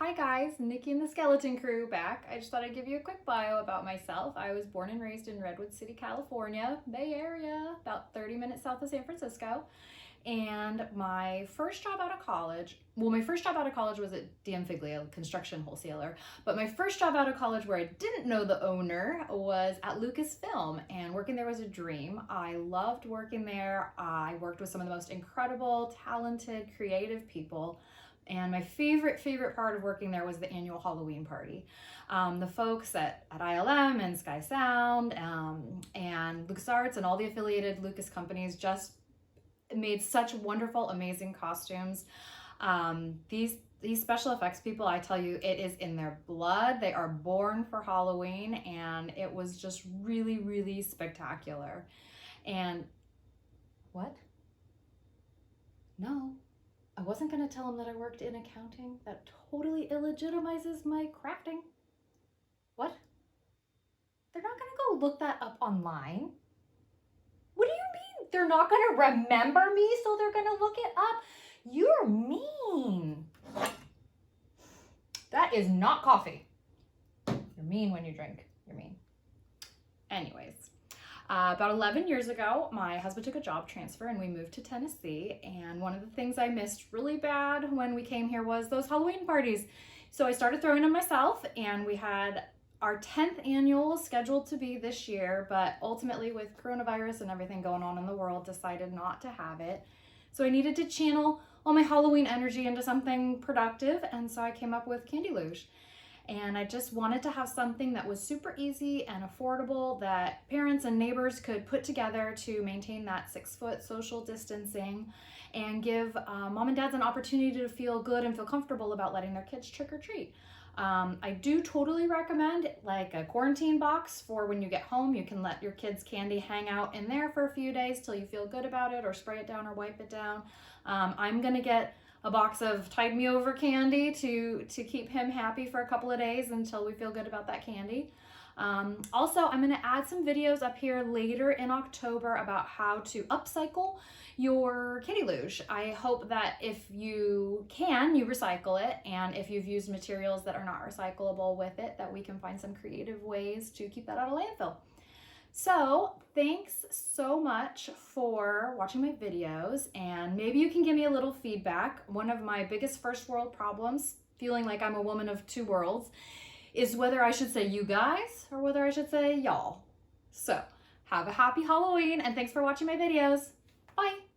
Hi guys, Nikki and the Skeleton Crew back. I just thought I'd give you a quick bio about myself. I was born and raised in Redwood City, California, Bay Area, about 30 minutes south of San Francisco. And my first job out of college, my first job out of college was at DM Figlia, a construction wholesaler. But my first job out of college where I didn't know the owner was at Lucasfilm, and working there was a dream. I loved working there. I worked with some of the most incredible, talented, creative people. And my favorite part of working there was the annual Halloween party. The folks at ILM and Sky Sound and LucasArts and all the affiliated Lucas companies just made such wonderful, amazing costumes. These special effects people, I tell you, it is in their blood. They are born for Halloween, and it was just really, really spectacular. And what? No. I wasn't going to tell him that I worked in accounting. That totally illegitimizes my crafting. What? They're not going to go look that up online. What do you mean? They're not going to remember me, so they're going to look it up? You're mean. That is not coffee. You're mean when you drink. You're mean. Anyways. About 11 years ago, my husband took a job transfer and we moved to Tennessee. And one of the things I missed really bad when we came here was those Halloween parties. So I started throwing them myself, and we had our 10th annual scheduled to be this year, but ultimately with coronavirus and everything going on in the world, decided not to have it. So I needed to channel all my Halloween energy into something productive, and so I came up with Candy Luge. And I just wanted to have something that was super easy and affordable that parents and neighbors could put together to maintain that 6-foot social distancing and give mom and dads an opportunity to feel good and feel comfortable about letting their kids trick or treat. I do totally recommend like a quarantine box for when you get home. You can let your kids' candy hang out in there for a few days till you feel good about it, or spray it down or wipe it down. I'm gonna get a box of Tide Me Over candy to keep him happy for a couple of days until we feel good about that candy. Also, I'm going to add some videos up here later in October about how to upcycle your Candy Luge. I hope that if you can, you recycle it, and if you've used materials that are not recyclable with it, that we can find some creative ways to keep that out of landfill. So thanks so much for watching my videos, and maybe you can give me a little feedback. One of my biggest first world problems, feeling like I'm a woman of two worlds, is whether I should say you guys or whether I should say y'all. So have a happy Halloween, and thanks for watching my videos. Bye.